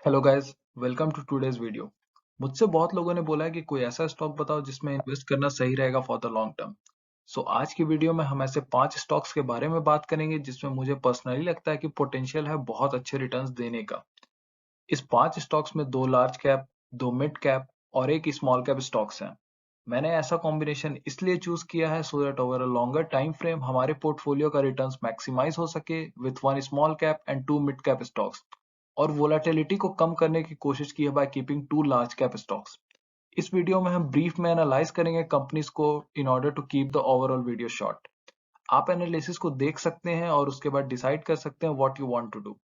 Hello guys, welcome to today's video. मुझसे बहुत लोगों ने बोला है कि कोई ऐसा स्टॉक बताओ जिसमें इन्वेस्ट करना सही रहेगा फॉर द लॉन्ग टर्म। सो आज की वीडियो में हम ऐसे 5 स्टॉक्स के बारे में बात करेंगे जिसमें मुझे पर्सनली लगता है कि पोटेंशियल है बहुत अच्छे रिटर्न्स देने का। इस 5 स्टॉक्स में 2 लार्ज कैप, 2 मिड कैप और एक स्मॉल कैप स्टॉक्स हैं। मैंने ऐसा कॉम्बिनेशन इसलिए चूज किया है so that over a longer time frame हमारे पोर्टफोलियो का रिटर्न्स मैक्सिमाइज हो सके with 1 small cap and 2 mid cap stocks, और वोलेटिलिटी को कम करने की कोशिश की है by keeping 2 large cap stocks. इस वीडियो में हम ब्रीफ में एनालाइज करेंगे कंपनीज को in order to keep the overall video short. आप एनालिसिस को देख सकते हैं और उसके बाद डिसाइड कर सकते हैं what you want to do.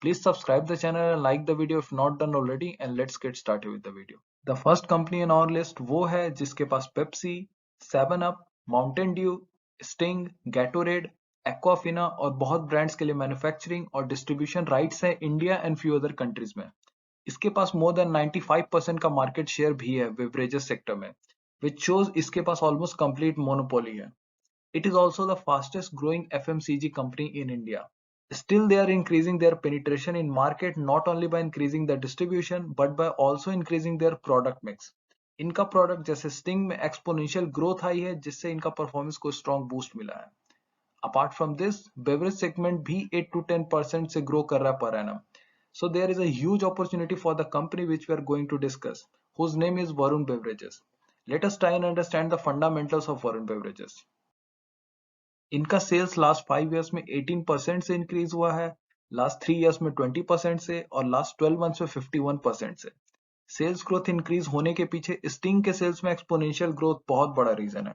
Please subscribe the channel and like the video if not done already, and let's get started with the video. The first company in our list वो है जिसके पास Pepsi, 7 up, Mountain Dew, Sting, Gatorade, Aquafina और बहुत brands के लिए manufacturing और distribution rights है India and few other countries में। इसके पास मोर देन 95% का मार्केट शेयर भी है बेवरेजेस सेक्टर में, which shows इसके पास ऑलमोस्ट कंप्लीट मोनोपोली है। It is also the fastest growing FMCG company in India. Still, they are increasing their penetration in market not only by increasing the distribution but by also increasing their product mix. इनका product जैसे sting में exponential growth आई है जिससे इनका performance को strong boost मिला है। Apart from this, beverage segment भी 8 to 10% से ग्रो कर रहा है per annum. So there is a huge opportunity for the company which we are going to discuss, whose name is Varun Beverages. Let us try and understand the fundamentals of Varun Beverages. इनका sales last 5 years में 18% से increase हुआ है, last 3 years में 20% से और last 12 months में 51% से। सेल्स ग्रोथ इंक्रीज होने के पीछे स्टिंग के सेल्स में एक्सपोनेंशियल ग्रोथ बहुत बड़ा रीजन है।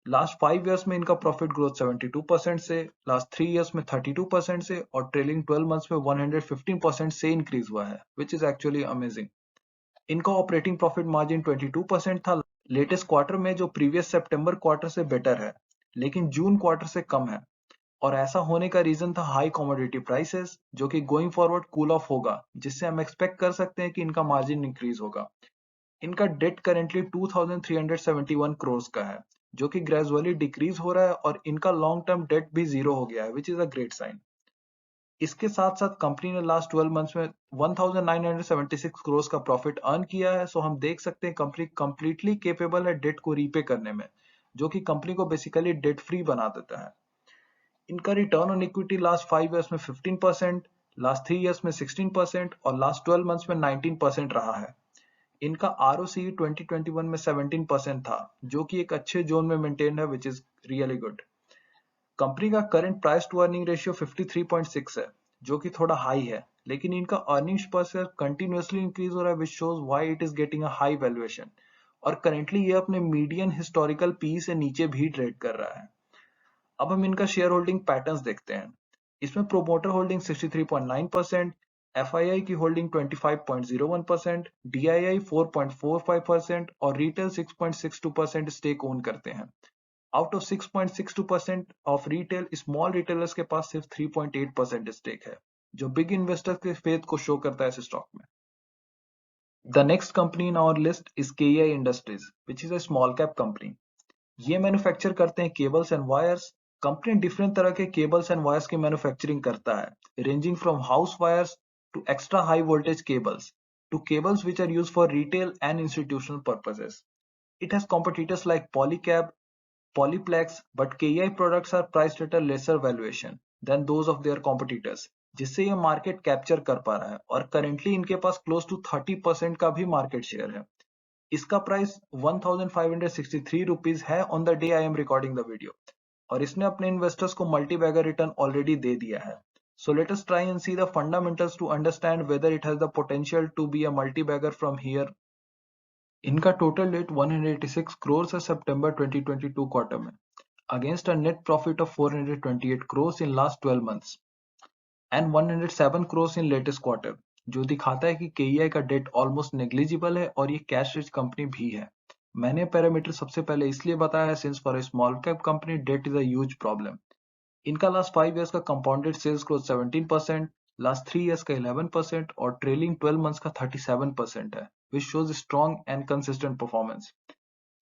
लास्ट 5 इयर्स में इनका प्रॉफिट ग्रोथ 72% से, लास्ट 3 इयर्स में 32% से और ट्रेलिंग 12 मंथ्स में 115% से इंक्रीज हुआ है, विच इज एक्चुअली अमेजिंग। इनका ऑपरेटिंग प्रॉफिट मार्जिन 22% था लेटेस्ट क्वार्टर में, जो प्रीवियस सितंबर क्वार्टर से बेटर है लेकिन जून क्वार्टर से कम है। और ऐसा होने का रीजन था हाई कमोडिटी प्राइसेस, जो कि गोइंग फॉरवर्ड कूल ऑफ होगा, जिससे हम एक्सपेक्ट कर सकते हैं कि इनका मार्जिन इंक्रीज होगा। इनका डेट करेंटली 2371 करोड़ का है, जो कि ग्रेजुअली डिक्रीज हो रहा है और इनका लॉन्ग टर्म डेट भी जीरो हो गया है, which is a great sign. इसके साथ साथ कंपनी ने लास्ट 12 मंथ्स में 1976 करोड़ का प्रॉफिट अर्न किया है। सो हम देख सकते हैं कंपनी कंप्लीटली केपेबल है डेट को रीपे करने में, जो कि कंपनी को बेसिकली डेट फ्री बना देता है। इनका return on equity last 5 years में 15%, लास्ट 3 इयर्स में 16% और लास्ट 12 मंथ्स में 19% रहा है। इनका ROCE 2021 में 17% था, जो कि एक अच्छे जोन में मेंटेन है, which is really good. Company का current price to earning ratio 53.6 है, जो कि थोड़ा हाई है, लेकिन इनका earnings per share continuously increase हो रहा है, which shows why it is getting a high valuation. और करेंटली ये अपने मीडियन हिस्टोरिकल पी से नीचे भी ट्रेड कर रहा है। अब हम इनका शेयर होल्डिंग पैटर्न्स देखते हैं। इसमें प्रोमोटर होल्डिंग 63.9%, FII की होल्डिंग 25.01%, DII 4.45% और रिटेल 6.62% स्टेक ओन करते हैं। Out of 6.62% of retail, small retailers के पास सिर्फ 3.8% स्टेक है, जो बिग इन्वेस्टर्स के फेथ को शो करता है इस स्टॉक में। The next company in our list is KEI industries, which is a small cap company. ये मैन्युफैक्चर करते हैं cables and wires. Company different तरह के केबल्स एंड वायर्स की मैन्युफैक्चरिंग करता है, ranging from house wires to extra high voltage cables to cables which are used for retail and institutional purposes. It has competitors like Polycab, Polyplex, but KEI products are priced at a lesser valuation than those of their competitors, जिससे ये market capture कर पा रहा है और currently इनके पास close to 30% का भी मार्केट शेयर है। इसका प्राइस 1563 रुपीज है on the day I am recording the video, और इसने अपने इन्वेस्टर्स को मल्टी बैगर रिटर्न ऑलरेडी दे दिया है। So let us try and see the fundamentals to understand whether it has the potential to be a multi bagger from here. इनका total debt 186 crore है सितंबर 2022 क्वार्टर में, against a net profit of 428 crore in last 12 months and 107 crore in latest quarter, जो दिखाता है कि KEI का date almost negligible है और ये कैश रिच कंपनी भी है। मैंने पैरामीटर सबसे पहले इसलिए बताया है since for a small cap company debt is a huge problem. इनका लास्ट 5 इयर्स का compounded sales growth 17%, last 3 years का 11% और ट्रेलिंग 12 मंथ्स का 37% है, which shows strong and consistent performance.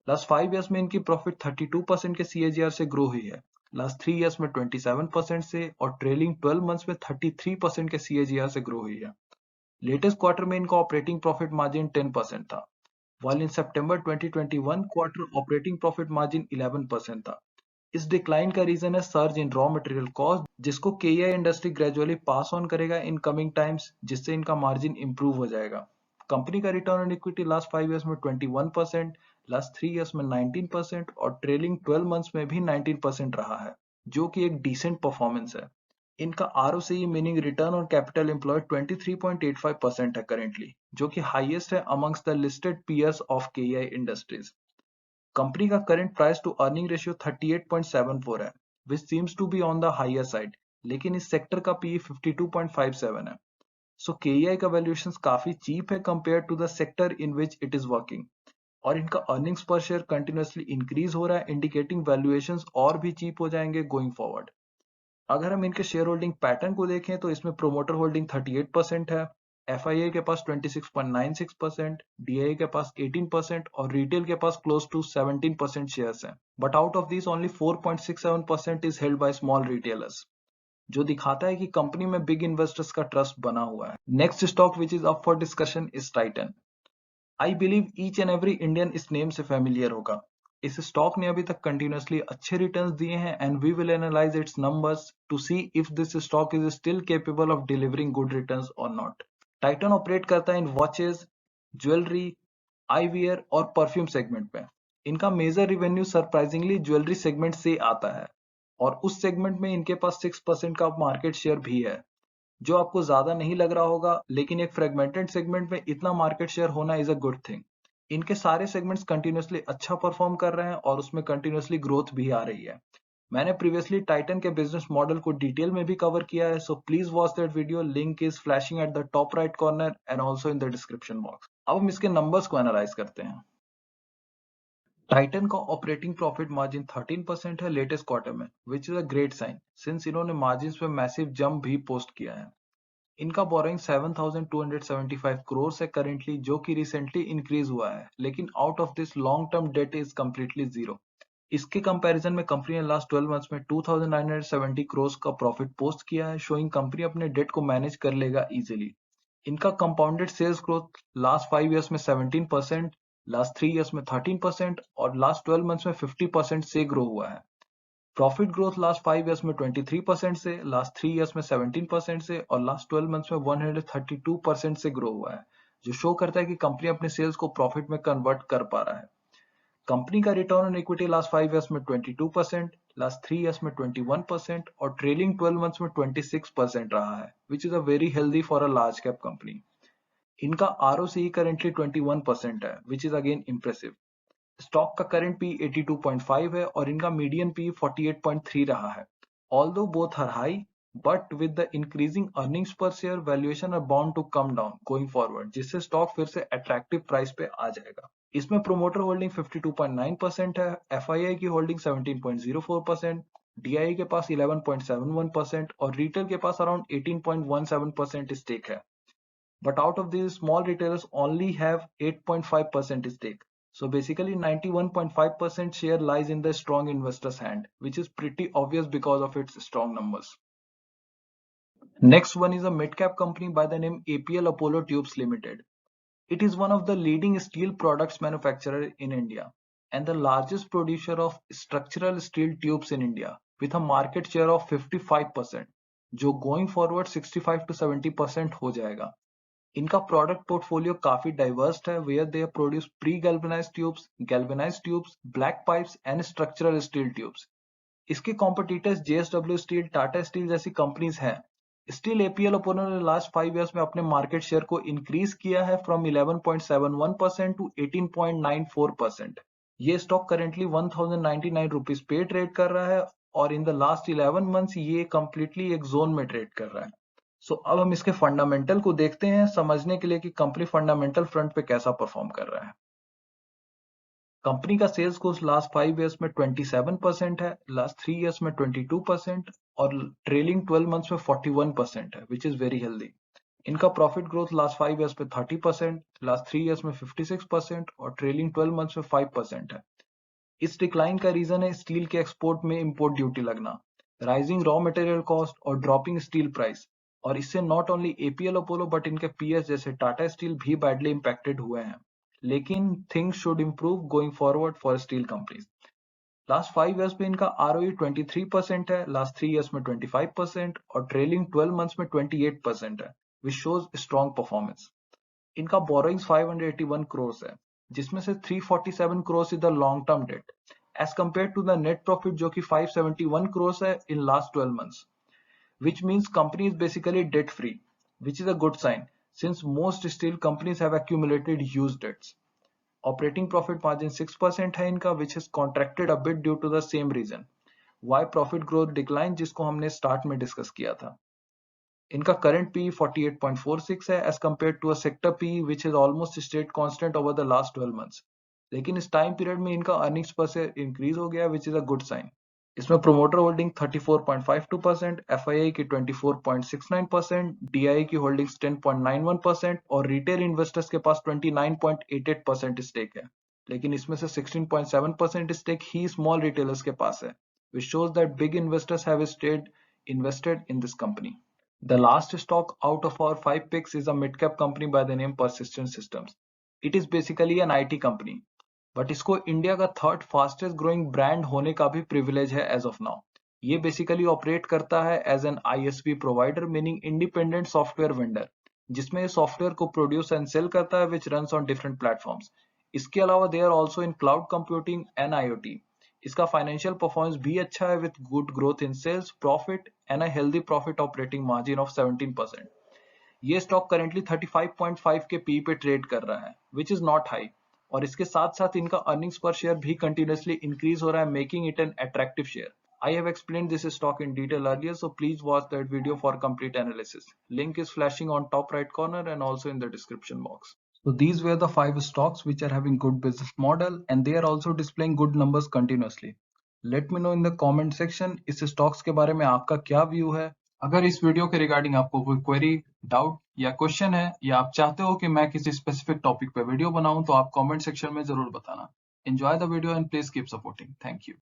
Last 5 years में इनकी प्रॉफिट 32% के CAGR से ग्रो हुई है, लास्ट 3 इयर्स में 27% से और ट्रेलिंग 12 मंथ्स में 33% के CAGR से ग्रो हुई है। लेटेस्ट क्वार्टर में इनका ऑपरेटिंग प्रॉफिट मार्जिन 10% था, while in September 2021 quarter operating profit margin 11% था। इस डिक्लाइन का रीजन है surge in raw material cost, जिसको KEI industry gradually pass on करेगा इन कमिंग टाइम्स, जिससे इनका मार्जिन इंप्रूव हो जाएगा। कंपनी का return on equity last 5 years में 21%, लास्ट 3 इयर्स में 19% और ट्रेलिंग 12 मंथ्स में भी 19% रहा है, जो कि एक डिसेंट परफॉर्मेंस है। इनका ROCE meaning return on capital employed 23.85% है करेंटली, जो कि हाईएस्ट है amongst the listed peers of KEI industries. Company का current price to earning ratio 38.74 है, which seems to be on the higher side, लेकिन इस सेक्टर का पीई 52.57 है। सो केईआई का वैल्यूएशन काफी चीप है compare to the sector in which it is working, और इनका earnings per share continuously increase हो रहा है, इंडिकेटिंग वैल्यूएशंस और भी चीप हो जाएंगे गोइंग फॉरवर्ड। अगर हम इनके शेयर होल्डिंग पैटर्न को देखें तो इसमें प्रोमोटर होल्डिंग 38% है, एफआईआई के पास 26.96%, डीआईआई के पास 18% और रिटेल के पास क्लोज टू 17% शेयर्स हैं। But out of this only 4.67% is held by small retailers, जो दिखाता है कि कंपनी में बिग इन्वेस्टर्स का ट्रस्ट बना हुआ है। Next stock which is up for discussion is Titan. I believe each and every Indian इस नेम से फेमिलियर होगा। इस स्टॉक ने अभी तक कंटिन्यूअसली अच्छे रिटर्न्स दिए हैं and we will analyse its numbers to see if this stock is still capable of delivering good returns और नॉट। टाइटन ऑपरेट करता है इन वॉचेस, ज्वेलरी, आईवियर और परफ्यूम सेगमेंट में। इनका major revenue surprisingly jewellery segment से आता है, और उस सेगमेंट में इनके पास 6% का मार्केट शेयर भी है, जो आपको ज्यादा नहीं लग रहा होगा, लेकिन एक फ्रेगमेंटेड सेगमेंट में इतना मार्केट शेयर होना इज अ गुड थिंग। इनके सारे सेगमेंट्स कंटिन्यूअसली अच्छा परफॉर्म कर रहे हैं और उसमें कंटिन्यूअसली ग्रोथ भी आ रही है। मैंने प्रीवियसली टाइटन के बिजनेस मॉडल को डिटेल में भी कवर किया है, so please watch that video, link is flashing at the top right corner and also in the description box. अब हम इसके नंबर्स को एनालाइज करते हैं। टाइटन का ऑपरेटिंग प्रॉफिट मार्जिन 13% है लेटेस्ट क्वार्टर में, which is a great sign since इन्होंने मार्जिन में मैसिव जंप भी पोस्ट किया है। इनका बोरोइंग 7,275 करोड़ है करेंटली, जो कि रिसेंटली इंक्रीज हुआ है, लेकिन out of this long term debt is completely zero. इसके कंपैरिजन में कंपनी ने लास्ट 12 मंथ्स में 2,970 करोड़ का प्रॉफिट पोस्ट किया है, शोइंग कंपनी अपने डेट को मैनेज कर लेगा इजीली। इनका compounded sales growth last 5 years में 17%, लास्ट 3 इयर्स में 13% और लास्ट 12 मंथ्स में 50% से ग्रो हुआ है। प्रॉफिट ग्रोथ लास्ट 5 इयर्स में 23% से, लास्ट 3 इयर्स में 17% से और लास्ट 12 मंथ्स में 132% से ग्रो हुआ है, जो शो करता है कि कंपनी अपने सेल्स को प्रॉफिट में कन्वर्ट कर पा रहा है। कंपनी का return on equity last 5 years में 22%, लास्ट 3 इयर्स में 21% और ट्रेलिंग 12 मंथ्स में 26% रहा है, which is a very healthy for a large cap company. इनका आरओसीई करेंटली 21% है, which is again impressive. Stock का करंट पी 82.5 है और इनका मीडियन पी 48.3 रहा है। Although both are high, but with the increasing earnings per share valuation are bound to come down going forward, जिससे stock फिर से अट्रैक्टिव प्राइस पे आ जाएगा। इसमें प्रोमोटर होल्डिंग 52.9% है, एफआईआई की होल्डिंग 17.04%, डीआई के पास 11.71% और रिटेल के पास अराउंड 18.17% स्टेक है। But out of these, small retailers only have 8.5% stake. So basically 91.5% share lies in the strong investor's hand, which is pretty obvious because of its strong numbers. Next one is a mid-cap company by the name APL Apollo Tubes Limited. It is one of the leading steel products manufacturer in India and the largest producer of structural steel tubes in India with a market share of 55%, जो going forward 65 to 70% हो जाएगा। इनका product portfolio काफी diverse है, where they produce pre galvanised tubes, black pipes and structural steel tubes. इसके competitors JSW steel, Tata steel जैसी companies हैं। Steel APL Apollo ने लास्ट 5 इयर्स में अपने मार्केट शेयर को इंक्रीज किया है फ्रॉम 11.71% टू 18.94%। ये स्टॉक करेंटली 1099 रुपीज पे ट्रेड कर रहा है और इन द लास्ट 11 मंथ्स ये कंप्लीटली एक जोन में ट्रेड कर रहा है। अब हम इसके फंडामेंटल को देखते हैं समझने के लिए कि कंपनी फंडामेंटल फ्रंट पे कैसा परफॉर्म कर रहा है। कंपनी का सेल्स ग्रोथ लास्ट 5 इयर्स में 27% है, लास्ट 3 इयर्स में 22% और ट्रेलिंग 12 मंथ्स में 41% है, विच इज वेरी हेल्दी। इनका प्रॉफिट ग्रोथ लास्ट 5 इयर्स में 30%, लास्ट 3 इयर्स में 56% और ट्रेलिंग 12 मंथ्स में 5% है। इस डिक्लाइन का रीजन है स्टील के एक्सपोर्ट में इंपोर्ट ड्यूटी लगना, राइजिंग रॉ मटेरियल कॉस्ट और ड्रॉपिंग स्टील प्राइस, और इससे not only APL Apollo but इनके पीएस जैसे टाटा स्टील भी बैडली इंपैक्टेड हुए हैं। लेकिन things should improve going forward for steel companies. Last 5 years में इनका ROE 23% है, लास्ट 3 ईयर्स में 25% और ट्रेलिंग 12 मंथ्स में 28% है, विच शोज स्ट्रॉन्ग परफॉर्मेंस। इनका बोरोइंग्स 581 करोड़ है, जिसमें से 347 crore is the long term debt as compare to the net profit जो कि 571 करोड़ है in last 12 months, which means company is basically debt free, which is a good sign since most steel companies have accumulated huge debts. Operating profit margin 6% है इनका, which has contracted a bit due to the same reason. Why profit growth decline, जिसको हमने start में discuss किया था। इनका current PE 48.46 है as compared to a sector PE which has almost stayed constant over the last 12 months. लेकिन इस time period में इनका अर्निंग्स पर से इंक्रीज हो गया, which is a good sign. इसमें प्रोमोटर होल्डिंग 34.52%, एफआईआई की 24.69%, डीआई की होल्डिंग्स 10.91% और रिटेल इन्वेस्टर्स के पास 29.88% स्टेक है। लेकिन इसमें से 16.7% स्टेक ही स्मॉल रिटेलर्स के पास है, which shows that big investors have stayed invested in this company. The last stock out of our 5 picks is a mid-cap company by the name Persistent Systems. It is basically an IT company. But इसको India का third fastest growing brand होने का भी privilege है as of now. ये basically operate करता है as an ISV provider, meaning independent software vendor, जिसमें सॉफ्टवेयर को प्रोड्यूस एंड सेल करता है which runs on different platforms. इसके अलावा they are also in cloud computing and IoT। इसका फाइनेंशियल परफॉर्मेंस भी अच्छा है with good growth in sales, profit and a healthy profit operating margin of 17%। ये stock currently 35.5 के पी पे trade कर रहा है, विच इज नॉट हाई, और इसके साथ साथ इनका अर्निंग्स पर शेयर भी कंटिन्यूसली इंक्रीज हो रहा है, making it an attractive share. I have explained this stock in detail earlier, so please watch that video for complete analysis. Link is flashing on top right corner and also in the description box. So these were the 5 stocks which are having good business model and they are also displaying good numbers continuously. Let me know in the comment section इस stocks के बारे में आपका क्या view है। अगर इस video के रिगार्डिंग आपको कोई क्वेरी, डाउट या क्वेश्चन है या आप चाहते हो कि मैं किसी स्पेसिफिक टॉपिक पे वीडियो बनाऊं तो आप कमेंट सेक्शन में जरूर बताना। Enjoy the video and please keep supporting. Thank you.